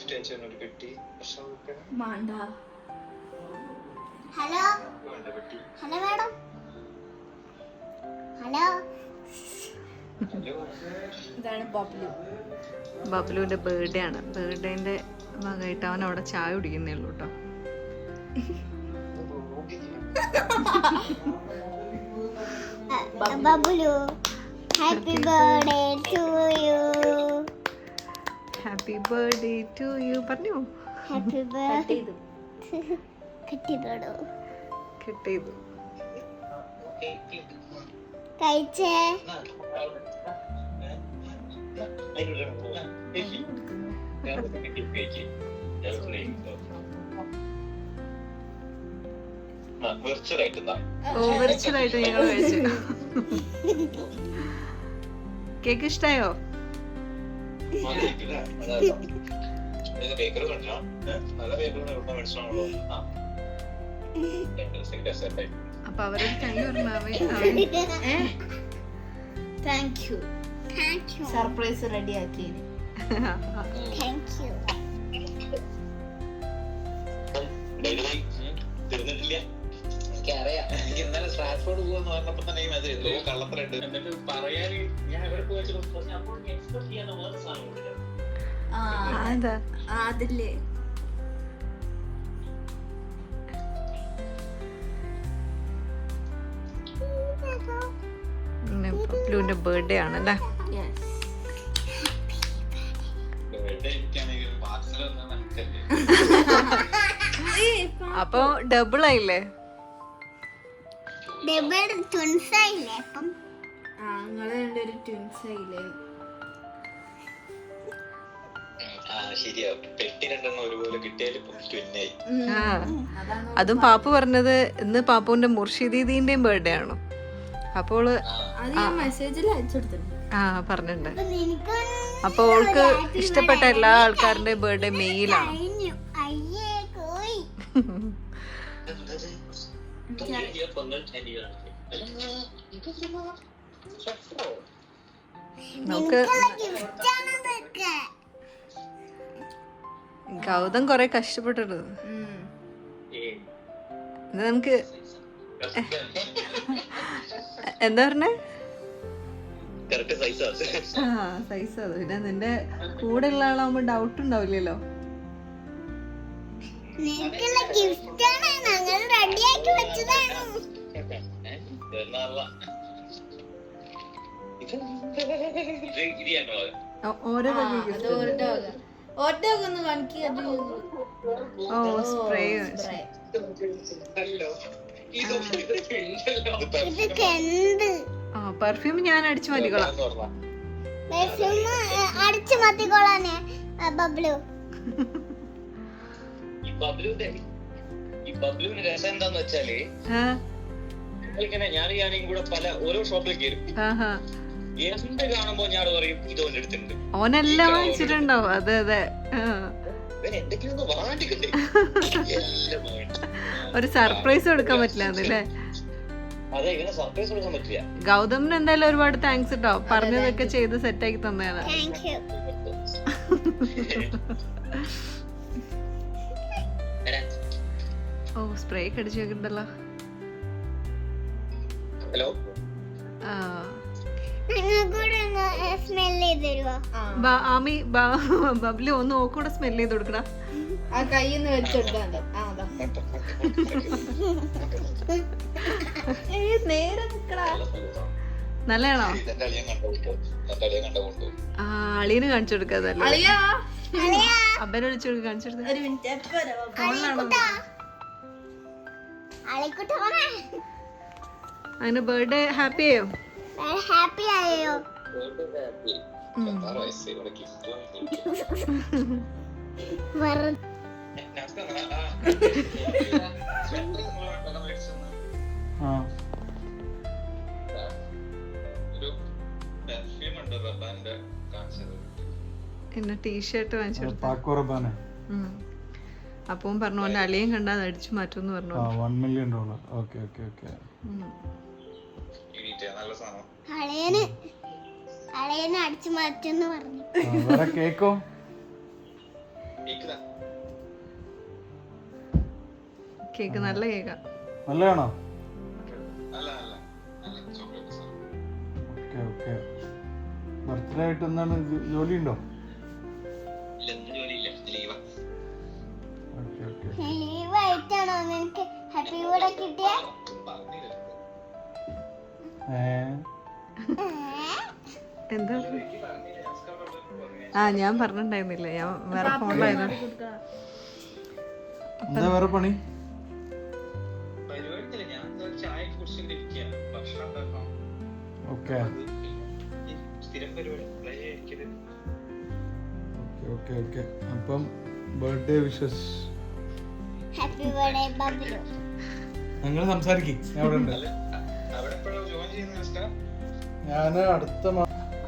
Hello hello madam hello. ഇതാണ് Bablu. ബബ്ലുവിന്റെ birthday ആണ്. ബർത്ത്ഡേന്റെ ഭാഗമായിട്ട് അവൻ അവിടെ ചായ കുടിക്കുന്നേ ഉള്ളൂ കേട്ടോ. Bablu happy birthday to you. Happy birthday to you പറഞ്ഞു. Happy birthday. കെട്ടിടോ കിട്ടിയത് കഴിച്ചേ. ഓവർച്ചറായിട്ട് ഞങ്ങൾ കഴിച്ചു. കേക്ക് ഇഷ്ടായോ? അപ്പൊ അവരോട് താങ്ക് യു. സർപ്രൈസ് റെഡി ആക്കി. Thank you. എനിക്കറിയാം. എനിക്ക് ഇന്നലെ സ്ട്രാറ്റ്ഫോർഡ് പോവാന്ന് പറഞ്ഞപ്പോ തന്നെ ഈ മെസ്സേജ് എന്തോ കള്ളത്തലുണ്ട് എന്നിട്ട് പറയാൻ ഞാൻ എവിടെ പോയി അപ്പോൾ എക്സ്പെക്ട് ചെയ്യാൻ വേറെ സാധനം കൊടുക്കാം. അതില്ലേ ബബ്ലുവിന്റെ ബർത്ത്ഡേ ആണല്ലേ. അപ്പൊ ഡബിൾ ആയില്ലേ? ഡബിൾ ട്വിൻസ് ആയില്ലേ? അപ്പം നിങ്ങള് രണ്ടൊരു ട്വിൻസ് ആയില്ലേ? ശരിയാ. പെട്ടി രണ്ടെണ്ണം ഒരുപോലെ കിട്ടിയാലും ട്വിന്നായി. അതും പാപ്പു പറഞ്ഞത് ഇന്ന് പാപ്പുവിന്റെ മുർഷിദീദിന്റെയും ബർത്ത്ഡേ ആണ്. അപ്പോൾ മെസ്സേജിൽ അയച്ചെടുത്തിട്ടുണ്ട്. പറഞ്ഞിട്ടുണ്ട്. അപ്പൊ ഓൾക്ക് ഇഷ്ടപ്പെട്ട എല്ലാ ആൾക്കാരുടെ ബർത്ത്ഡേ മെയിലാണ്. നമുക്ക് ഗൗതം കൊറേ കഷ്ടപ്പെട്ടിട്ട് നമുക്ക് എന്താ പറഞ്ഞേ? സൈസ് അത്. പിന്നെ നിന്റെ കൂടെ ഉള്ള ആളാവുമ്പോ ഡൗട്ട് ഉണ്ടാവില്ലല്ലോ. ഓരോ സ്പ്രേ പെർഫ്യൂം ഞാൻ അടിച്ചു മാറ്റിക്കോളാം. അടിച്ചു മാറ്റിക്കോളാനെ ബബ്ലു. ഈ ബബ്ലുവിന് രസം എന്താന്ന് വെച്ചാല് ഇങ്ങനെ ഞാനും കൂടെ പല ഓരോ ഷോപ്പിൽ കയറും. എന്ത് കാണുമ്പോ ഞാൻ പറയും ഇതോന്റെ അടുത്തുണ്ട്. ഓനെല്ലാം വാങ്ങിച്ചിട്ടുണ്ടാവും. അതെ അതെ. എന്തൊക്കെയൊന്ന് വാങ്ങിക്കണ്ടേ. ഒരു സർപ്രൈസ് കൊടുക്കാൻ പറ്റില്ല അല്ലേ? അതെ, ഇങ്ങനെ സർപ്രൈസ് കൊടുക്കാൻ പറ്റില്ല. ഗൗതമിന് എന്തായാലും ഒരുപാട് താങ്ക്സ് കേട്ടോ. പറഞ്ഞതൊക്കെ ചെയ്ത് സെറ്റാക്കി തന്നെയാണ്. ഓ സ്പ്രേ ഒക്കെ അടിച്ചു വെക്കണ്ടല്ലോ. ഹലോ, ആമി ബബ്ലു ഒന്ന് ഓക്കൂടെ സ്മെല് ചെയ്ത് കൊടുക്കടാ. ആ കൈന്ന് വെച്ചെടുത്താ നേരെ നല്ലതാണോ? അളിയന് കാണിച്ചു കൊടുക്കാതല്ലേ? അബ്ബനെ വിളിച്ചു കൊടുക്ക. കാണിച്ചു കൊടുക്ക. അതിന് ബർത്ത്ഡേ ഹാപ്പി ആയോ? ഹാപ്പി ആയോ? പിന്നെ ടീഷർട്ട് വാങ്ങിച്ചു. അപ്പം പറഞ്ഞു ഓന്റെ അളിയും കണ്ടാ അത് അടിച്ചു മാറ്റുമെന്ന് പറഞ്ഞു. $1 million. അളിയനെ അടിച്ചു മാറ്റുമെന്ന് പറഞ്ഞു. കേക്ക് കേക്ക് നല്ല കേക്കാ. നല്ലതാണോ? നല്ല നല്ല നല്ല chocolate sir. Okay okay. Birthday ആയിട്ട് എന്താണ് ജോലി ഉണ്ടോ? ഇല്ല, ഇന്ന് ജോലിയില്ല, ലീവാ. Okay okay. ലീവായിട്ടാണോ നിനക്ക് ഹാപ്പി ബർത്ത്ഡേ കിട്ടിയ? എന്താ? ആ ഞാൻ പറഞ്ഞിട്ടുണ്ടായിരുന്നില്ല, ഞാൻ വേറെ ഫോണിലായിരുന്നു. എന്താ വേറെ പണി? പരിപാടിയില്ല, ഞാൻ ചായ കുടിച്ചിങ്ങനെ ഇരിക്കുകയാണ്. ഭക്ഷണം ഉണ്ടാക്കണം. ഓക്കെ സ്ഥിരം പരിപാടി പ്ലേ ആയിരിക്കരുത്. Okay okay. അപ്പം birthday wishes happy birthday Bablu. നിങ്ങൾ സംസാരിക്കും. ഞാൻ അവിടെ ഉണ്ട്. അവിടെ എപ്പോഴാണ് ജോയിൻ ചെയ്യുന്നത് നമസ്കാരം? ഞാൻ അടുത്ത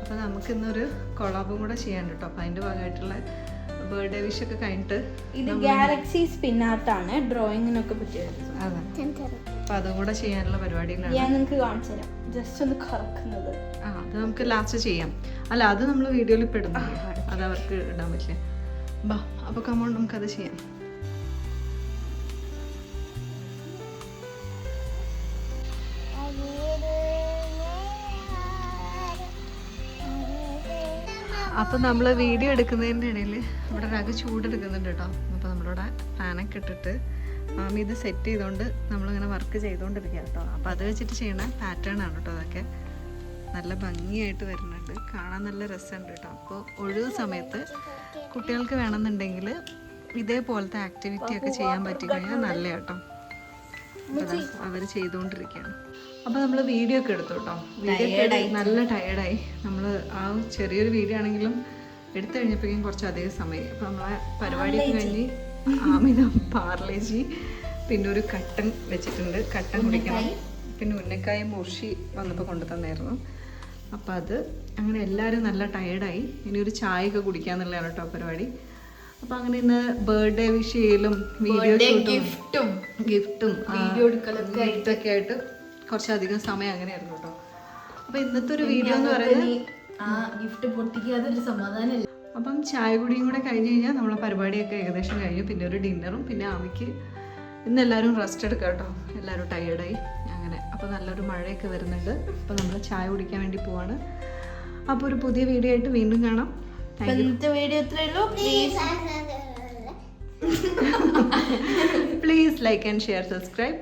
അപ്പോൾ നമുക്കിന്നൊരു കൊളാബും കൂടെ ചെയ്യാൻ കേട്ടോ. അപ്പോൾ അതിൻ്റെ ഭാഗമായിട്ടുള്ള ബർത്ത്ഡേ വിഷ് ഒക്കെ കഴിഞ്ഞിട്ട് ഇത് ഗാലക്സി സ്പിന്നാർട്ടാണ്, ഡ്രോയിങ്ങിനൊക്കെ പറ്റിയത്. അതെ, അപ്പോൾ അതും കൂടെ ചെയ്യാനുള്ള പരിപാടിയിലാണ്. ഞാൻ നിങ്ങൾക്ക് കാണിച്ചു തരാം, ജസ്റ്റ് ഒന്ന് കറക്കുന്നത്. ആ അത് നമുക്ക് ലാസ്റ്റ് ചെയ്യാം. അല്ല, അത് നമ്മൾ വീഡിയോയിൽ ഇപ്പോൾ ഇടുന്നില്ല, അത് അവർക്ക് ഇടാൻ പറ്റില്ല. ബാ, അപ്പോൾ കമോൺ നമുക്കത് ചെയ്യാം. അപ്പോൾ നമ്മൾ വീഡിയോ എടുക്കുന്നതിൻ്റെ ഇടയിൽ ഇവിടെ ഒരാൾക്ക് ചൂടെടുക്കുന്നുണ്ട് കേട്ടോ. അപ്പോൾ നമ്മളിവിടെ ഫാനൊക്കെ ഇട്ടിട്ട് മാമി ഇത് സെറ്റ് ചെയ്തുകൊണ്ട് നമ്മളിങ്ങനെ വർക്ക് ചെയ്തുകൊണ്ടിരിക്കുക കേട്ടോ. അപ്പോൾ അത് വെച്ചിട്ട് ചെയ്യണ പാറ്റേൺ ആണ് കേട്ടോ. അതൊക്കെ നല്ല ഭംഗിയായിട്ട് വരുന്നുണ്ട്, കാണാൻ നല്ല രസമുണ്ട് കേട്ടോ. അപ്പോൾ ഒഴിവ് സമയത്ത് കുട്ടികൾക്ക് വേണമെന്നുണ്ടെങ്കിൽ ഇതേപോലത്തെ ആക്ടിവിറ്റി ഒക്കെ ചെയ്യാൻ പറ്റിക്കഴിഞ്ഞാൽ നല്ല കേട്ടോ. അവർ ചെയ്തുകൊണ്ടിരിക്കുകയാണ്. അപ്പോൾ നമ്മൾ വീഡിയോ ഒക്കെ എടുത്തു കേട്ടോ. വീഡിയോ ഒക്കെ നല്ല ടയേർഡായി. നമ്മൾ ആ ചെറിയൊരു വീഡിയോ ആണെങ്കിലും എടുത്തു കഴിഞ്ഞപ്പോഴേക്കും കുറച്ച് അധികം സമയം. അപ്പോൾ നമ്മളെ പരിപാടിയൊക്കെ കഴിഞ്ഞ് ആമിന പാർലേജി പിന്നെ ഒരു കട്ടൻ വെച്ചിട്ടുണ്ട്, കട്ടൻ കുടിക്കണം. പിന്നെ ഉന്നക്കായും മുർഷി വന്നപ്പോൾ കൊണ്ടു തന്നായിരുന്നു. അപ്പോൾ അത് അങ്ങനെ എല്ലാവരും നല്ല ടയേർഡായി. ഇനി ഒരു ചായയൊക്കെ കുടിക്കാന്നുള്ളതാണ് കേട്ടോ പരിപാടി. അപ്പോൾ അങ്ങനെ ഇന്ന് ബർത്ത്ഡേ വിഷ് ചെയ്യലും വീഡിയോ ഗിഫ്റ്റും വീഡിയോ എടുക്കലൊക്കെ ആയിട്ട് കുറച്ചധികം സമയം അങ്ങനെയായിരുന്നു കേട്ടോ. അപ്പോൾ ഇന്നത്തെ ഒരു വീഡിയോ എന്ന് പറയുന്നത് ഗിഫ്റ്റ് പൊട്ടിക്കാതെ ഒരു സമാധാനമില്ല. അപ്പം ചായ കുടിയും കൂടെ കഴിഞ്ഞ് കഴിഞ്ഞാൽ നമ്മളെ പരിപാടിയൊക്കെ ഏകദേശം കഴിഞ്ഞു. പിന്നെ ഒരു ഡിന്നറും, പിന്നെ ആമിക്ക് ഇന്ന് എല്ലാവരും റെസ്റ്റ് എടുക്കാം കേട്ടോ. എല്ലാവരും ടയേർഡായി അങ്ങനെ. അപ്പോൾ നല്ലൊരു മഴയൊക്കെ വരുന്നുണ്ട്. അപ്പോൾ നമ്മൾ ചായ കുടിക്കാൻ വേണ്ടി പോവാണ്. അപ്പോൾ ഒരു പുതിയ വീഡിയോ ആയിട്ട് വീണ്ടും കാണാം. ഇന്നത്തെ വീഡിയോ ഇത്രയേ ഉള്ളൂ. Please like and share, subscribe.